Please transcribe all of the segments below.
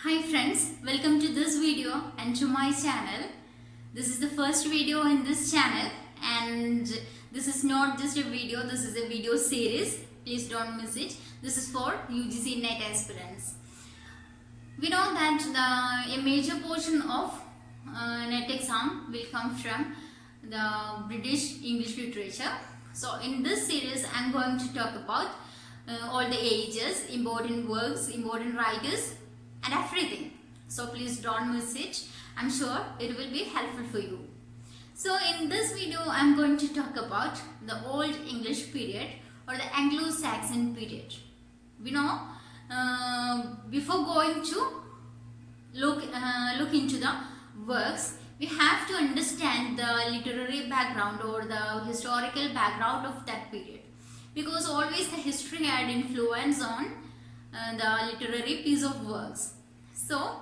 Hi friends, welcome to this video and to my channel. This is the first video in this channel and this is not just a video, this is a video series. Please don't miss it. This is for UGC NET aspirants. We know that a major portion of NET exam will come from the British English literature. So in this series I am going to talk about all the ages, important works, important writers and everything. So please don't miss it. I'm sure it will be helpful for you. So in this video I'm going to talk about the Old English period or the Anglo-Saxon period. We know before going to look into the works, we have to understand the literary background or the historical background of that period, because always the history had influence on the literary piece of works. So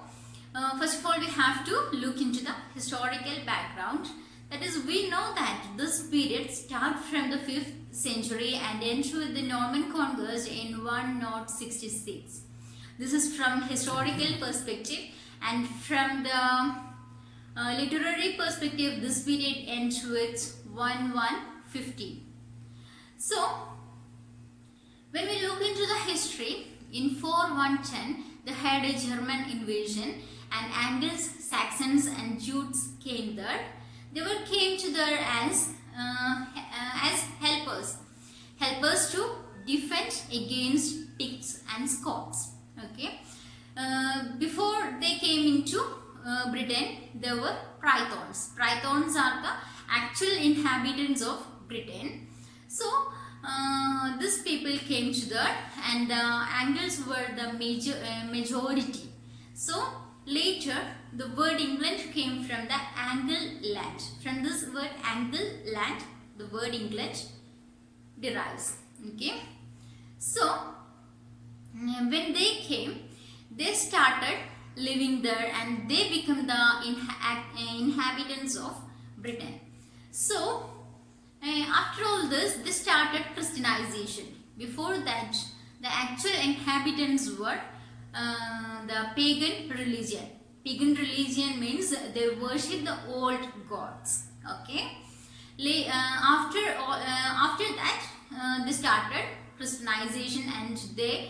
first of all we have to look into the historical background. That is, we know that this period starts from the 5th century and ends with the Norman conquest in 1066. This is from historical perspective, and from the literary perspective this period ends with 1150. So when we look into the history, in 4110 they had a German invasion and Angles, Saxons and Jutes came there. They came to there as helpers to defend against Picts and Scots. Okay. Before they came into Britain, there were Brythons. Brythons are the actual inhabitants of Britain. So these people came to there, and the Angles were the majority. So later the word England came from the Angle land. From this word Angle land, the word England derives. Okay. So when they came, they started living there and they become the inhabitants of Britain. So after all this, they started Christianization. Before that, the actual inhabitants were the pagan religion. Pagan religion means they worship the old gods. Okay. After that, they started Christianization, and they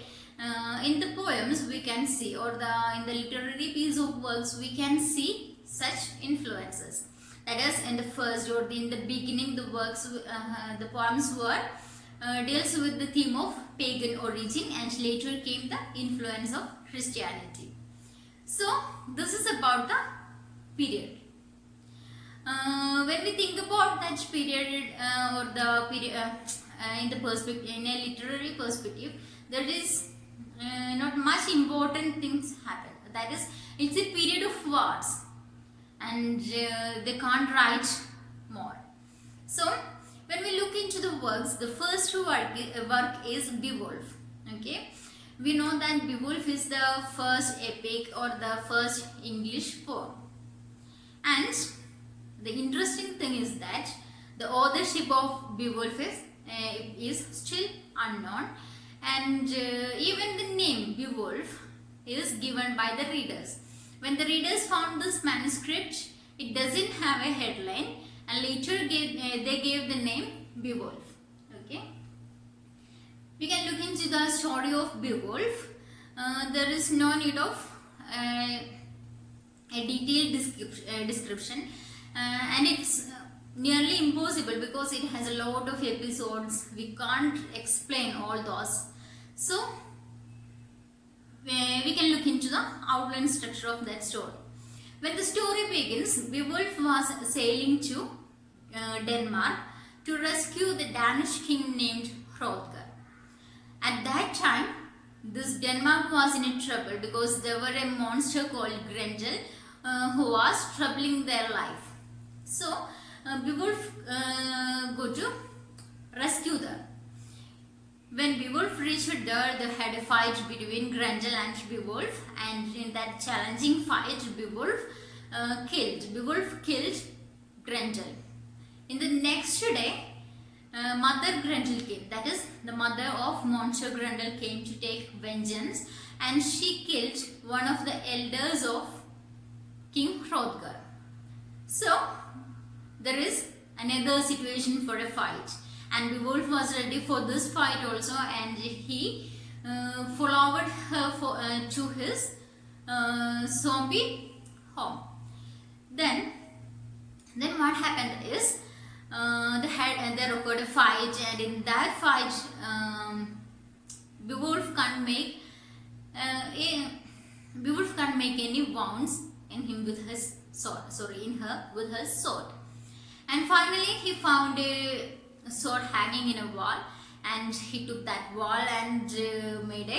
in the poems we can see, or in the literary piece of works we can see such influences. That is, in the first or in the beginning, the works, the poems were deals with the theme of pagan origin, and later came the influence of Christianity. So this is about the period. When we think about that period or the period in the perspective, in a literary perspective, there is not much important things happen. That is, it's a period of wars, and they can't write more. So when we look into the works, the first work is Beowulf. Okay, we know that Beowulf is the first epic or the first English poem, and the interesting thing is that the authorship of Beowulf is still unknown, and even the name Beowulf is given by the readers. When the readers found this manuscript, it doesn't have a headline, and later they gave the name Beowulf. Okay, we can look into the story of Beowulf. There is no need of a detailed description, and it's nearly impossible because it has a lot of episodes. We can't explain all those. So we can look into the outline structure of that story. When the story begins, Beowulf was sailing to Denmark to rescue the Danish king named Hrothgar. At that time, this Denmark was in trouble because there were a monster called Grendel who was troubling their life. So Beowulf go to rescue them. When Beowulf reached there, they had a fight between Grendel and Beowulf, and in that challenging fight, Beowulf killed Grendel. In the next day, Mother Grendel came. That is, the mother of Monster Grendel came to take vengeance, and she killed one of the elders of King Hrothgar. So there is another situation for a fight, and Beowulf was ready for this fight also, and he followed her to his zombie home. Then what happened is they occurred a fight, and in that fight Beowulf can't make any wounds in him with his sword. In her with her sword. And finally he found a sword hanging in a wall, and he took that wall and made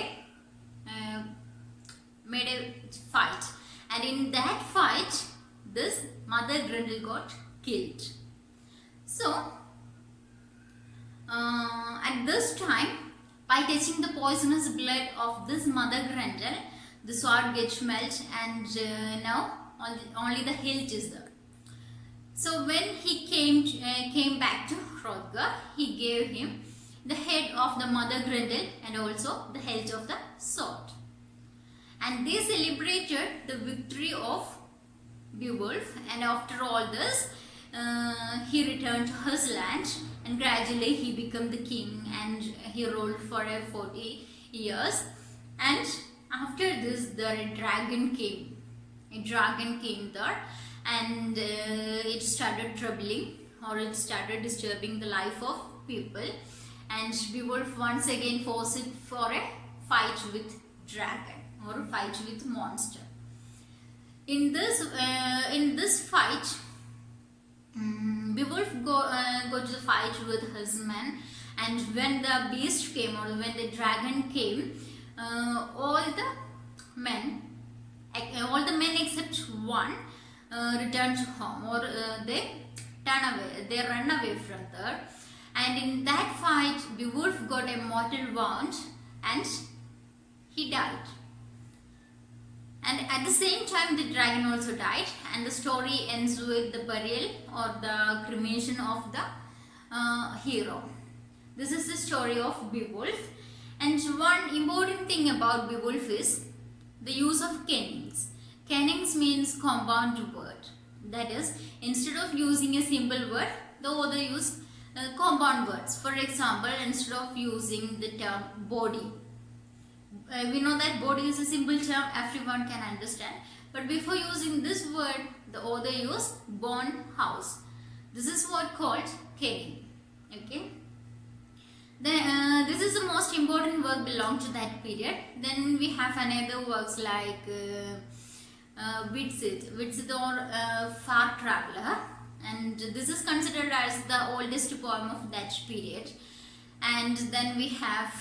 a fight. And in that fight, this Mother Grendel got killed. So at this time, by touching the poisonous blood of this Mother Grendel, the sword gets melted, and now only the hilt is there. So when he came back to Hrothgar, he gave him the head of the Mother Grendel and also the hilt of the sword. And they celebrated the victory of Beowulf, and after all this, he returned to his land, and gradually he became the king, and he ruled for 40 years. And after this, a dragon came there, and it started troubling, or it started disturbing the life of people, and Beowulf once again forced it for a fight with dragon or a fight with monster. In this fight, Beowulf go to the fight with his men, and when the beast came, or when the dragon came, all the men except one returned home, or they run away from there. And in that fight, Beowulf got a mortal wound and he died. And at the same time, the dragon also died, and the story ends with the burial or the cremation of the hero. This is the story of Beowulf. And one important thing about Beowulf is the use of kennings. Kennings means compound word. That is, instead of using a simple word, the author used compound words. For example, instead of using the term body, we know that body is a simple term, everyone can understand. But before using this word, the author used bone house. This is what called kenning. Okay. Then this is the most important work belong to that period. Then we have another works like Widsith or Far Traveler, and this is considered as the oldest poem of that period. And then we have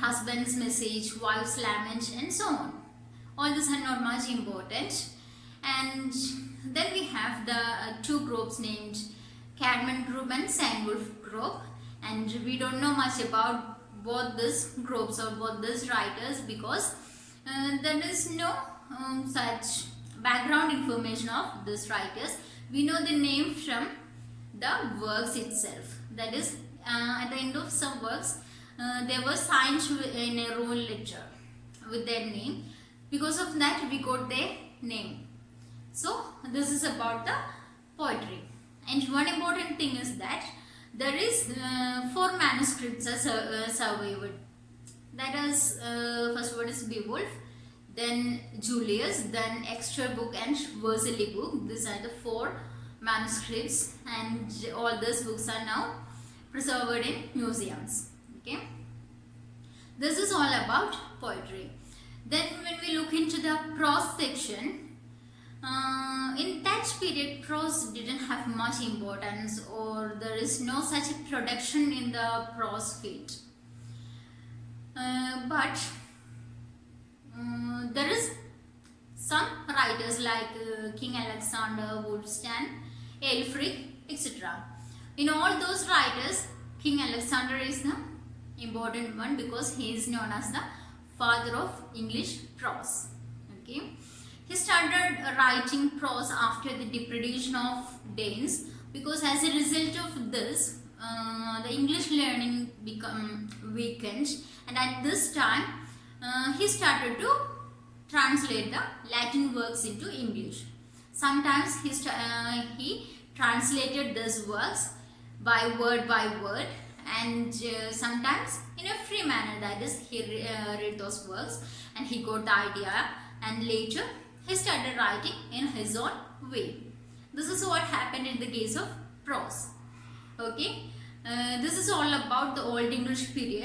husband's message, wife's lament, and so on. All these are not much important. And then we have the two groups named Cadman group and Cynewulf group, and we don't know much about both these groups or both these writers, because there is no such background information of these writers. We know the name from the works itself. That is, at the end of some works, they were signed in a Roman letter with their name. Because of that, we got their name. So this is about the poetry. And one important thing is that there is 4 manuscripts survived. That is, first one is Beowulf, then Julius, then Extra Book and Vercelli Book. These are the 4 manuscripts, and all these books are now preserved in museums. Okay, this is all about poetry. Then when we look into the prose section, in that period, prose didn't have much importance, or there is no such production in the prose field. But there is some writers like King Alexander, Wulfstan, Aelfric, etc. In all those writers, King Alexander is the important one, because he is known as the father of English prose. Okay. He started writing prose after the depredation of Danes, because as a result of this, the English learning become weakened, and at this time he started to translate the Latin works into English. Sometimes he translated these works by word, and sometimes in a free manner, that is he read those works and he got the idea, and later he started writing in his own way. This is what happened in the case of prose. Okay, this is all about the Old English period.